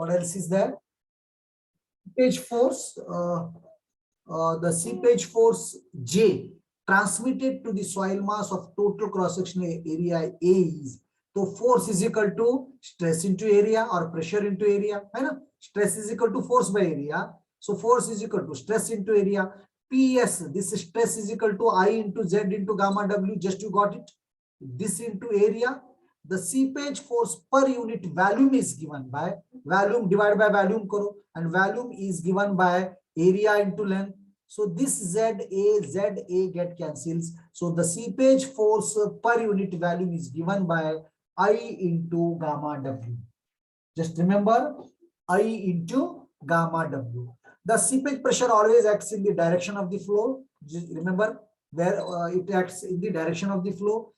What else is there? Seepage force. The seepage force J transmitted to the soil mass of total cross-sectional area A is. So force is equal to stress into area or pressure into area, है ना? Stress is equal to force by area. So force is equal to stress into area. PS, this stress is equal to I into Z into gamma W. Just you got it. This into area. The seepage force per unit volume is given by volume divided by volume karo, and volume is given by area into length. So this ZA get cancels. So the seepage force per unit volume is given by I into gamma W. Just remember I into gamma W. The seepage pressure always acts in the direction of the flow. Just remember where it acts in the direction of the flow.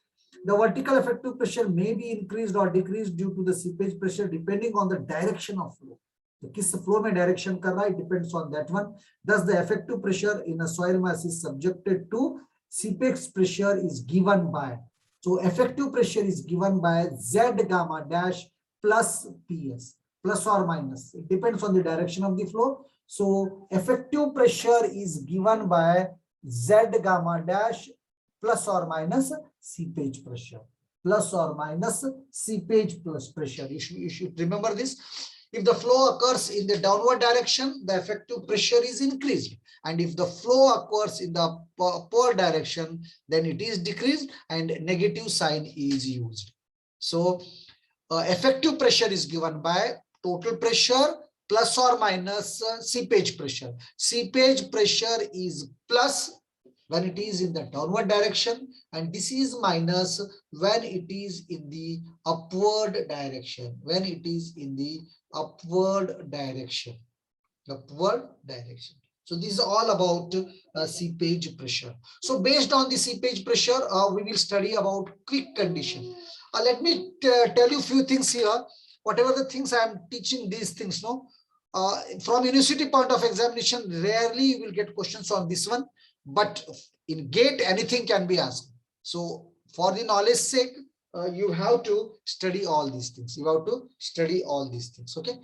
The vertical effective pressure may be increased or decreased due to the seepage pressure depending on the direction of flow. तो किस flow में direction कर रहा है, depends on that one. Thus the effective pressure in a soil mass is subjected to seepage pressure is given by. So effective pressure is given by Z gamma dash plus PS, plus or minus. It depends on the direction of the flow. So effective pressure is given by Z gamma dash plus or minus seepage pressure. Plus or minus seepage plus pressure. You should remember this. If the flow occurs in the downward direction, the effective pressure is increased. And if the flow occurs in the upward direction, then it is decreased and negative sign is used. So effective pressure is given by total pressure plus or minus seepage pressure. Seepage pressure is plus when it is in the downward direction, and this is minus when it is in the upward direction. When it is in the upward direction. Upward direction. So this is all about seepage pressure. So based on the seepage pressure, we will study about quick condition. Let me tell you a few things here. Whatever the things I am teaching, these things, no, from university point of examination, rarely you will get questions on this one. But in GATE, anything can be asked. So for the knowledge sake, you have to study all these things. You have to study all these things. Okay.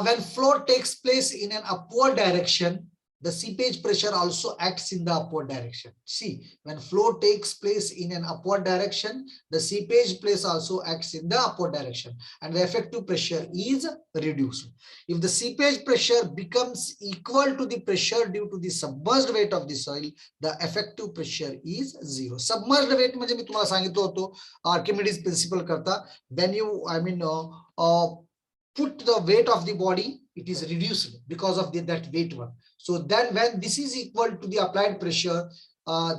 When flow takes place in an upward direction, the seepage pressure also acts in the upward direction. See, when flow takes place in an upward direction, the seepage pressure also acts in the upward direction, and the effective pressure is reduced. If the seepage pressure becomes equal to the pressure due to the submerged weight of the soil, the effective pressure is zero. Submerged weight म्हणजे मी तुम्हाला सांगितलं होतो Archimedes principle करता, when you put the weight of the body, it is reduced because of that weight one. So then when this is equal to the applied pressure,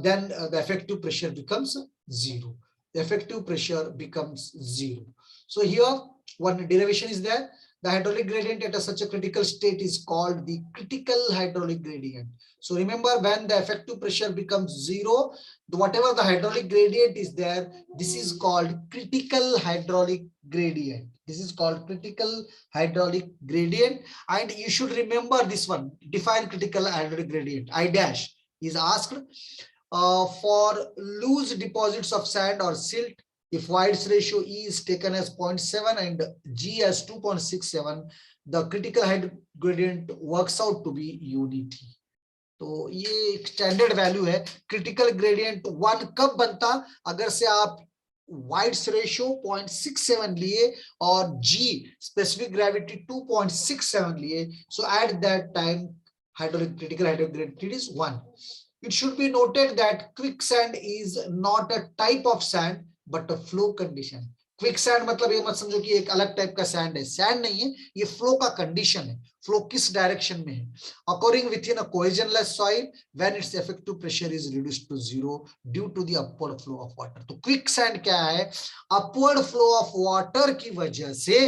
then the effective pressure becomes zero. The effective pressure becomes zero. So here one derivation is there. The hydraulic gradient at such a critical state is called the critical hydraulic gradient. So remember, when the effective pressure becomes zero, whatever the hydraulic gradient is there, this is called critical hydraulic gradient. This is called critical hydraulic gradient. And you should remember this one. Define critical hydraulic gradient. I dash is asked for loose deposits of sand or silt. If White's ratio E is taken as 0.7 and G as 2.67, the critical hydraulic gradient works out to be unity. तो ये एक standard value है. Critical gradient 1 कब बनता, अगर से आप White's ratio 0.67 लिए और G specific gravity 2.67 लिए. So at that time critical hydraulic gradient is 1. It should be noted that quicksand is not a type of sand but a flow condition. Quicksand मतलब ये मत समझो कि एक अलग टाइप का सैंड है. सैंड नहीं है, ये फ्लो का कंडीशन है. फ्लो किस डायरेक्शन में है. Occurring within a cohesionless soil when its effective pressure is reduced to zero due to the upward flow of water. तो क्विकसैंड क्या है, अपवर्ड फ्लो ऑफ वाटर की वजह से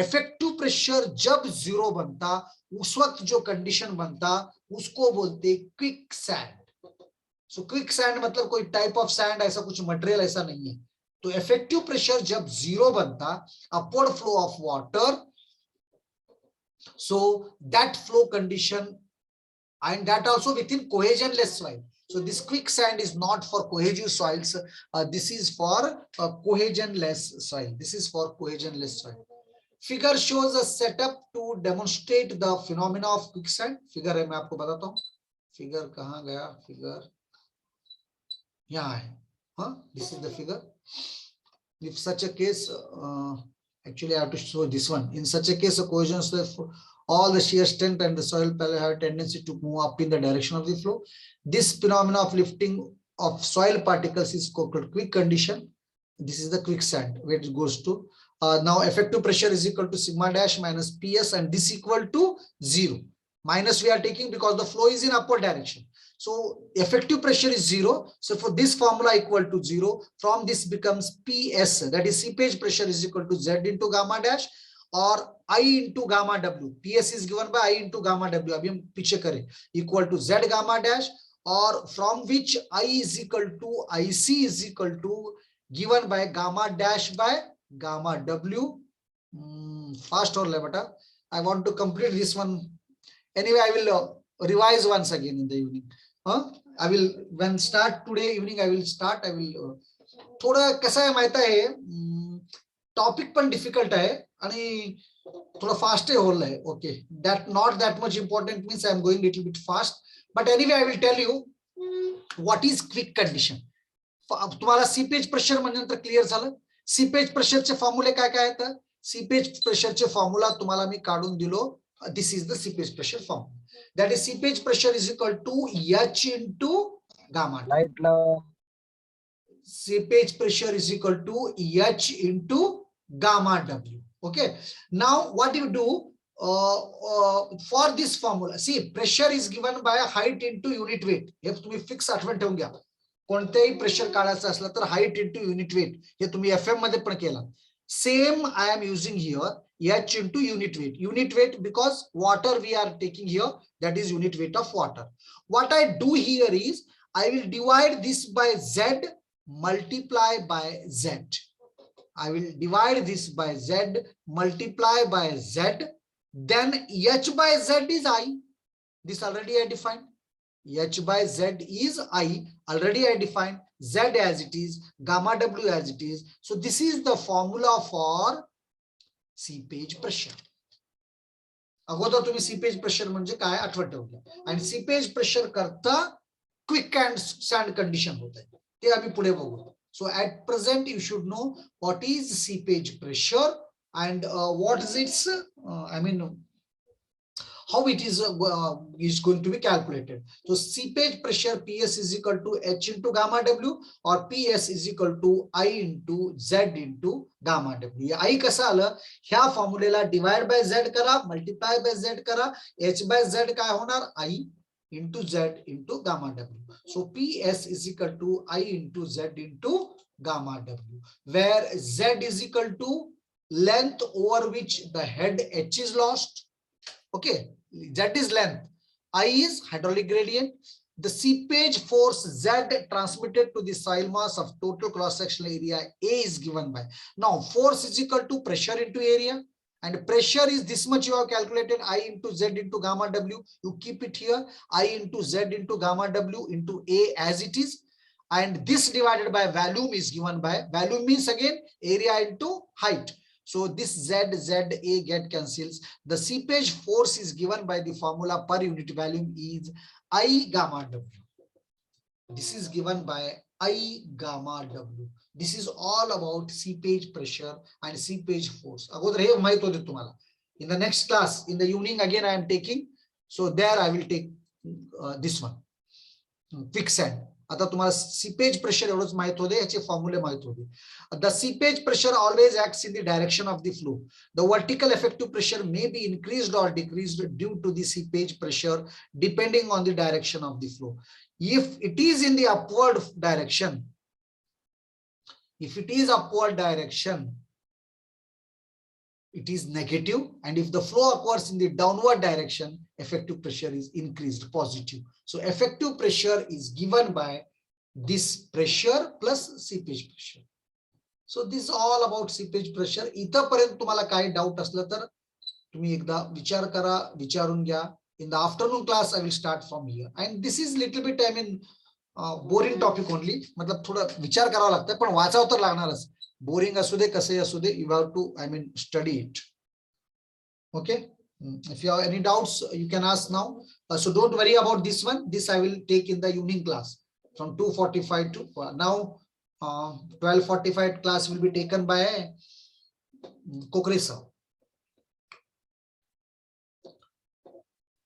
इफेक्टिव प्रेशर जब जीरो बनता, उस वक्त जो कंडीशन बनता उसको बोलते क्विकसैंड. सो क्विकसैंड मतलब कोई टाइप ऑफ सैंड, ऐसा कुछ मटेरियल ऐसा नहीं है. तो इफेक्टिव प्रेशर जब जीरो बनता, upward flow of water, so that flow condition, and that also within cohesionless soil. So this quicksand is not for cohesive soils. This is for cohesionless soil. This is for cohesionless soil. Figure shows a setup to demonstrate the phenomena of quicksand. Figure है, मैं आपको बताता हूँ. Figure कहाँ गया? Figure यहाँ है. हाँ, this is the figure. If such a case, actually I have to show this one. In such a case, a cohesion slab, all the shear strength and the soil pile have a tendency to move up in the direction of the flow. This phenomena of lifting of soil particles is called quick condition. This is the quicksand where it goes to. Now effective pressure is equal to sigma dash minus PS, and this equal to 0. Minus we are taking because the flow is in upward direction. So effective pressure is 0. So for this formula equal to 0, from this becomes PS, that is seepage pressure is equal to Z into gamma dash or I into gamma W. PS is given by I into gamma W. अभी हम पीछे करें, equal to Z gamma dash, or from which I is equal to IC is equal to given by gamma dash by gamma W. Fast or beta. I want to complete this one. Anyway, I will revise once again in the evening. I will, when start today evening, I will start. I will थोड़ा कैसा है माहिती है, topic पण difficult आहे आणि थोड़ा fast हो रहा है. Okay, that not that much important means I am going little bit fast, but anyway I will tell you what is quick condition. तुम्हाला सीपेज प्रेशर म्हणल्यानंतर क्लिअर झालं. सीपेज प्रेशरचे फॉर्म्युले काय काय आहेत? सीपेज प्रेशरचे फॉर्म्युला तुम्हाला मी काढून दिलो. This is the seepage pressure formula. That is seepage pressure is equal to H into gamma. Seepage pressure is equal to H into gamma W. Okay. Now what you do for this formula? See, pressure is given by height into unit weight. If तुम्ही fix आठवण ठेवून घ्या. कोणतेही pressure काढायचं असलं तर height into unit weight हे तुम्ही FM मध्ये पण केलं. Same I am using here. H into unit weight. Unit weight because water we are taking here, that is unit weight of water. What I do here is I will divide this by Z, multiply by Z. I will divide this by Z, multiply by Z. Then H by Z is I. This already I defined. H by Z is I. Already I defined. Z as it is, gamma W as it is. So this is the formula for seepage pressure. अगोदर तुम्ही seepage pressure म्हणजे काय आठवण ठेवलं, आणि seepage pressure करता quick and send condition होत आहे ते आम्ही पुढे बघू. सो at present you should know what is seepage pressure and what is it's I mean how it is going to be calculated. So seepage pressure PS is equal to H into gamma W or PS is equal to I into Z into gamma W. I कसा आलं, ह्या फॉर्म्युलेला divide by Z करा, multiply by Z करा, H by Z काय होणार, I into Z into gamma W. So PS is equal to I into Z into gamma W, where Z is equal to length over which the head H is lost. Okay, Z is length, I is hydraulic gradient, the seepage force Z transmitted to the soil mass of total cross-sectional area A is given by. Now force is equal to pressure into area, and pressure is this much you have calculated, I into Z into gamma W. You keep it here, I into Z into gamma W into A as it is, and this divided by volume is given by, volume means again area into height. So this A get cancels. The seepage force is given by the formula per unit volume is I gamma W. This is given by I gamma W. This is all about seepage pressure and seepage force. In the next class, in the evening again I am taking. So there I will take this one, quicksand. आता तुम्हाला seepage pressure एवढंच माहित होते, याचे फॉर्म्युले माहित होते. The seepage pressure always acts in the direction of the flow. The vertical effective pressure may be increased or decreased due to the seepage pressure depending on the direction of the flow. If it is in the upward direction, it is negative, and if the flow occurs in the downward direction, effective pressure is increased, positive. So effective pressure is given by this pressure plus seepage pressure. So this is all about seepage pressure. इथपर्यंत तुम्हाला काही doubt असलं तर तुम्ही एकदा विचार करा, विचारून घ्या. In the afternoon class I will start from here, and this is little bit I mean boring topic only. मतलब थोडा विचार करावा लागतं, पण वाचावं तर लागणारच. बोरिंग असू दे, कसे असू दे, you have to I mean study it. Okay. If you have any doubts, you can ask now. So don't worry about this one. This I will take in the evening class from 2:45 to now. 12:45 class will be taken by Kokresa.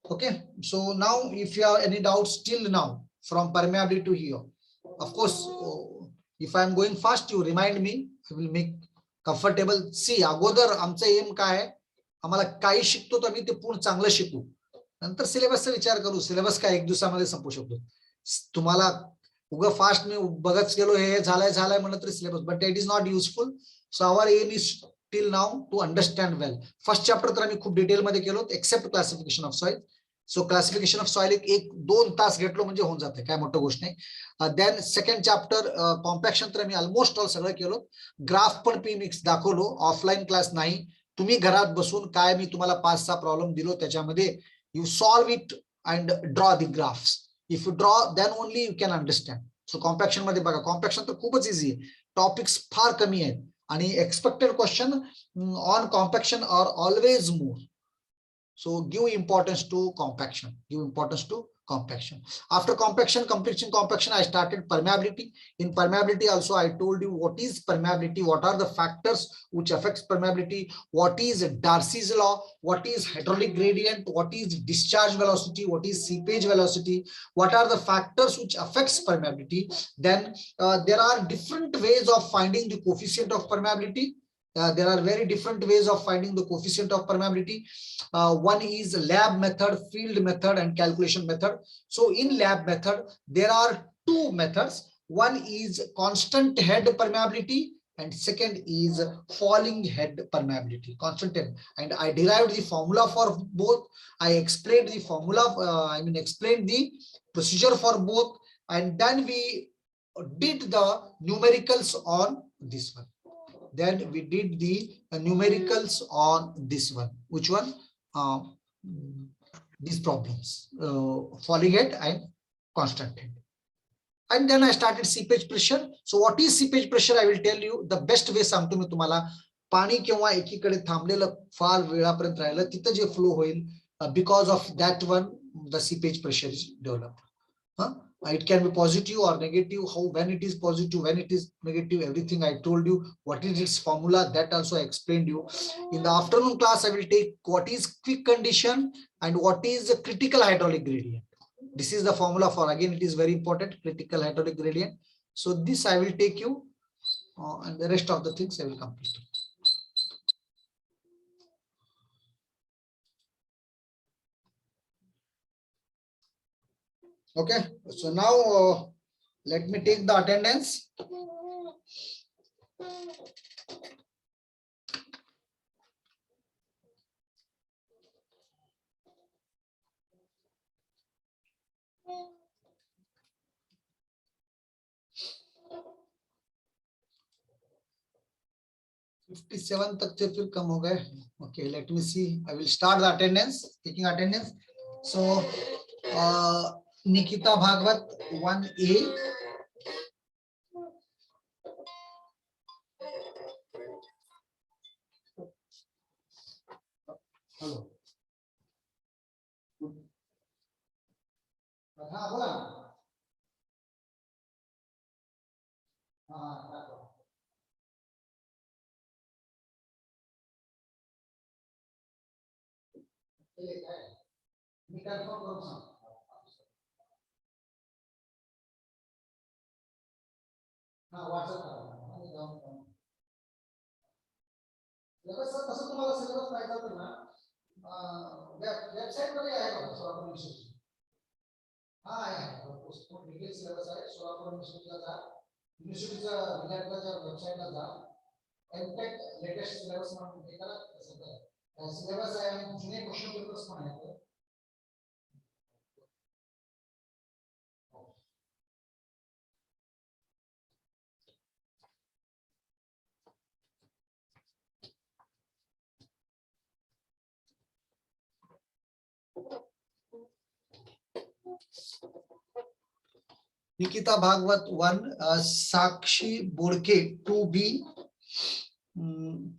Okay. So now, if you have any doubts till now from permeability to here, of course, if I am going fast, you remind me. I will make comfortable. See, अगोदर आमचा M काय आहे, आम्हाला काही शिकतो तर आम्ही ते पूर्ण चांगलं शिकू. नंतर सिलेबसचा विचार करू. सिलेबस काय एक दिवसामध्ये संपू शकतो. तुम्हाला उगा फास्ट मी बघत गेलो हे झालंय म्हणलं तरी syllabus, but it is not useful. So our aim is till now to understand well. First chapter तर आम्ही खूप डिटेल मध्ये केलो, except classification of soil. So classification of soil एक 2 तास घेतलो म्हणजे होऊन जाते, काय मोठं गोष्ट नाही. देन सेकंड चॅप्टर कॉम्पॅक्शन तर आम्ही ऑलमोस्ट ऑल सगळं केलो. ग्राफ पण मी दाखवलो, ऑफलाईन क्लास नाही. तुम्ही घरात बसून काय मी तुम्हाला 5-6 प्रॉब्लेम दिलो, त्याच्यामध्ये you solve it and draw the graphs. If you draw then only you can understand. So compaction मध्ये बघा, कॉम्पॅक्शन तर खूपच इझी आहे, टॉपिक्स फार कमी आहेत आणि expected question on compaction are always more. So give importance to compaction. Give importance to compaction. After compaction, completion compaction, I started permeability. In permeability also, I told you what is permeability, what are the factors which affects permeability, what is Darcy's law, what is hydraulic gradient, what is discharge velocity, what is seepage velocity, what are the factors which affects permeability. Then there are different ways of finding the coefficient of permeability. There are very different ways of finding the coefficient of permeability. One is lab method, field method, and calculation method. So in lab method, there are 2 methods. One is constant head permeability, and second is falling head permeability, constant head. And I derived the formula for both. I explained the formula, explained the procedure for both, and then we did the numericals on this one. Then we did the numericals on this one. Which one? These problems, falling head and constant head. And then I started seepage pressure. So what is seepage pressure? I will tell you the best way. सांगतो मी तुम्हाला. पाणी केव्हा एकीकडे थांबलेलं फार वेळापर्यंत राहिलं, तिथं जे flow होईल, because of that one the seepage pressure is developed. It can be positive or negative. How, when it is positive, when it is negative, everything I told you. What is its formula, that also I explained you. In the afternoon class, I will take what is quick condition and what is the critical hydraulic gradient. This is the formula for, again, it is very important, critical hydraulic gradient. So this I will take you, and the rest of the things I will complete. Okay, so now let me take the attendance. $57 तक से फिर कम हो गए. Okay, let me see. I will start the attendance, taking attendance. So Nikita Bhagwat 1A. Hello. हाँ बोला. हाँ. तसं तुम्हाला सिलेबस पाहिजे तर ना, वेबसाईट मध्ये आहे बघा, सोलापूर युनिव्हर्सिटी. हा आहे, डिटेल सिलेबस आहे. सोलापूर युनिव्हर्सिटीला जा, युनिव्हर्सिटीच्या विद्यार्थ्यांच्या वेबसाईटला जा, एमटेक लेटेस्ट सिलेबस म्हणून हे करा. सिलेबस आहे आणि जुने क्वेश्चन पेपर्स पण आहेत. Nikita Bhagwat 1, Sakshi Bodke 2B,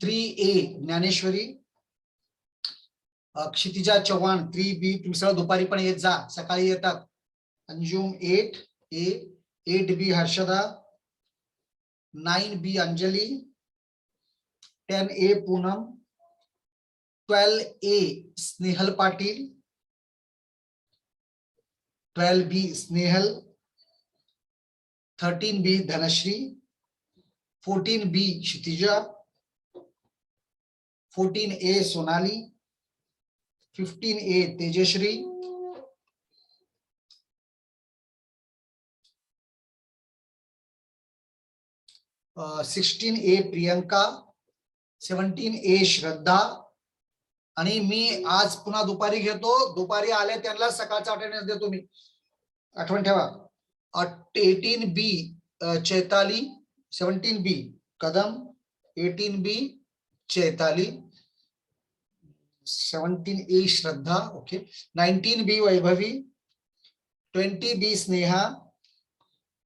3A Jnaneshwari, Kshitija Chavan 3B, तुम्ही सगळं दुपारी पण येत जा, सकाळी येतात. Anjum 8A, 8B Harshada, 9B Anjali, 10A Poonam, 12A Snehal Patil, 12B Snehal, 13B Dhanashree, 14B Kshitija, 14A Sonali, 15A Tejashri, 16A Priyanka, 17A श्रद्धा. आणि मी आज पुन्हा दुपारी घेतो, दुपारी आले त्यांना सकाळचा अटेंडन्स देतो मी, आठवण ठेवा. 18B Chaitali, 17B Kadam, 18B Chaitali, 17A Shraddha, okay. 19B Vaibhavi, 20B Sneha,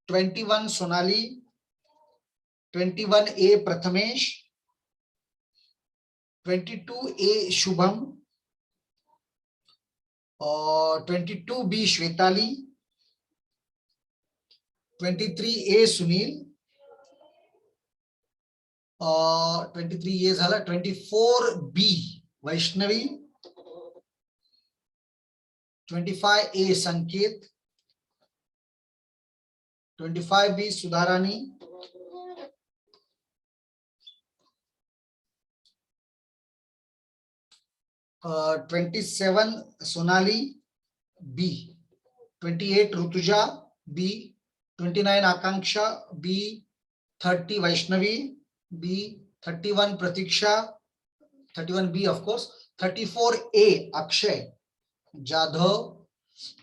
21 Sonali, 21A Prathamesh, 22A Shubham, और 22B श्वेताली, 23A सुनील, और 23A झाला. 24B वैष्णवी, 25A संकेत, 25B Sudharani, 27 Sonali B, 28 Rutuja B, 29 Akanksha B, 30 Vaishnavi B, 31 Pratiksha, 31B of course, 34A Akshay Jadhav,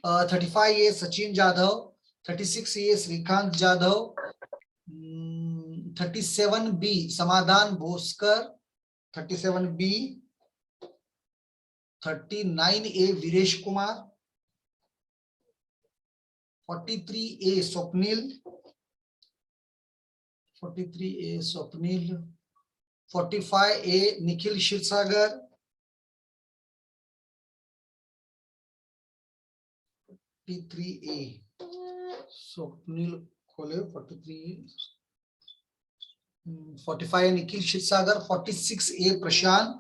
35A Sachin Jadhav, 36A Shrikant Jadhav, 37B समाधान Bhoskar, 37B, 39A Viresh Kumar, 43A Swapnil, 43A Swapnil, 45A Nikhil Kshirsagar, 43A Swapnil खोले, 43, 45 Nikhil Kshirsagar, 46A प्रशांत,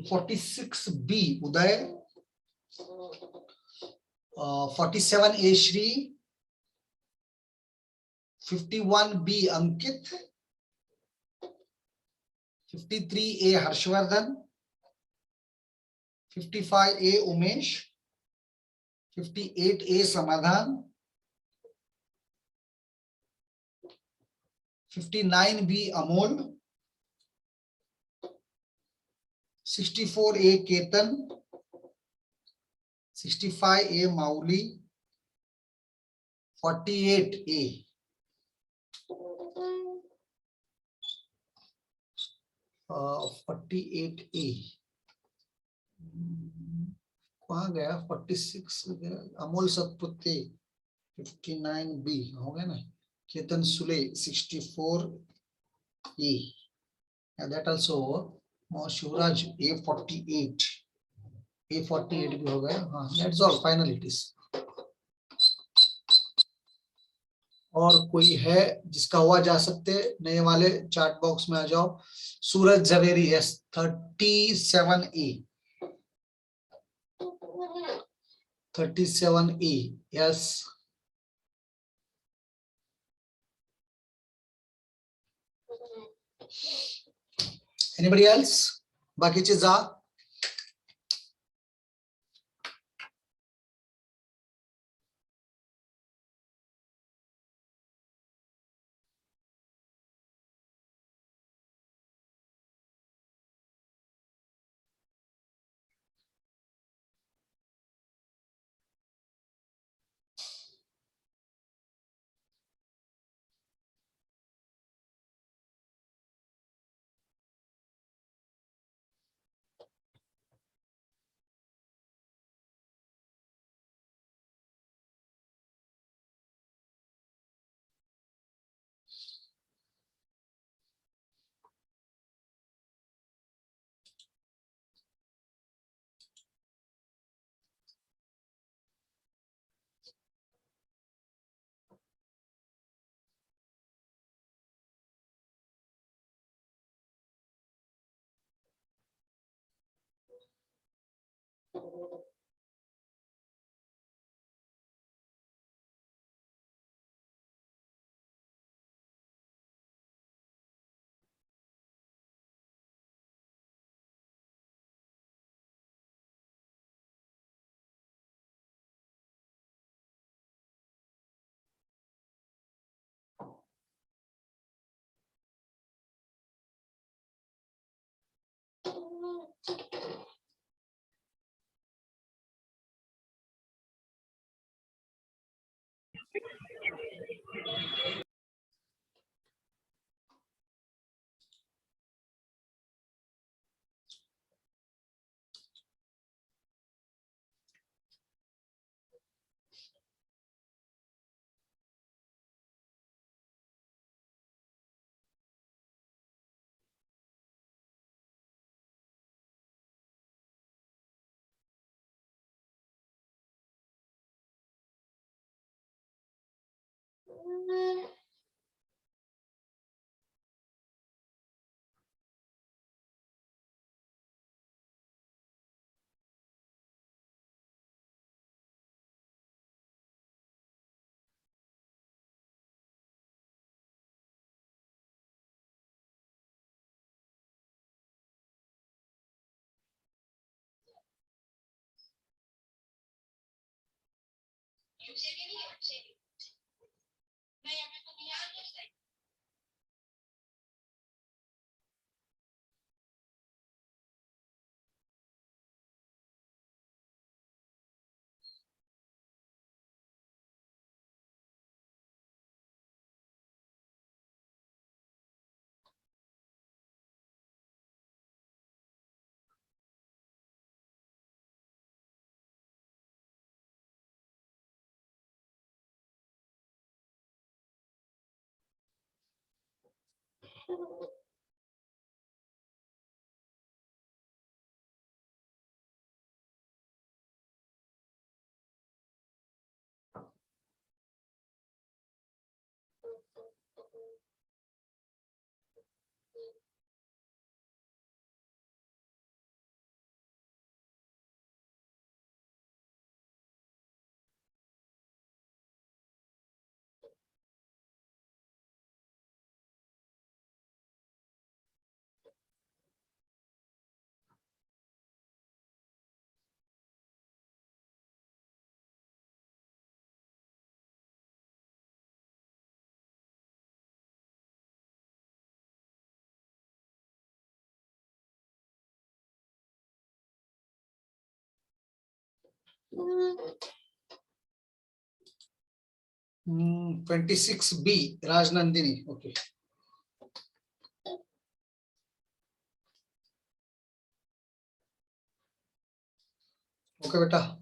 46B उदय, 47A Shri, 51B अंकित, 53A Harshvardhan, 55A Umesh, 58A समाधान, 59B Amol, 64A Ketan, 65A Mauli, 48A, 48A कहाँ गया, 46 Amol Satpute, 59B हो गया ना, Ketan Sule 64A, that also Shivraj A48 भी हो गया. हाँ, that's all, final it is. और कोई है जिसका हुआ जा सकते, नए वाले चार्ट बॉक्स में आ जाओ. Suraj Javeri yes 37A, 37A yes. Anybody else, बाकीचे जा. 26B, Rajnandini. Okay. Okay, beta.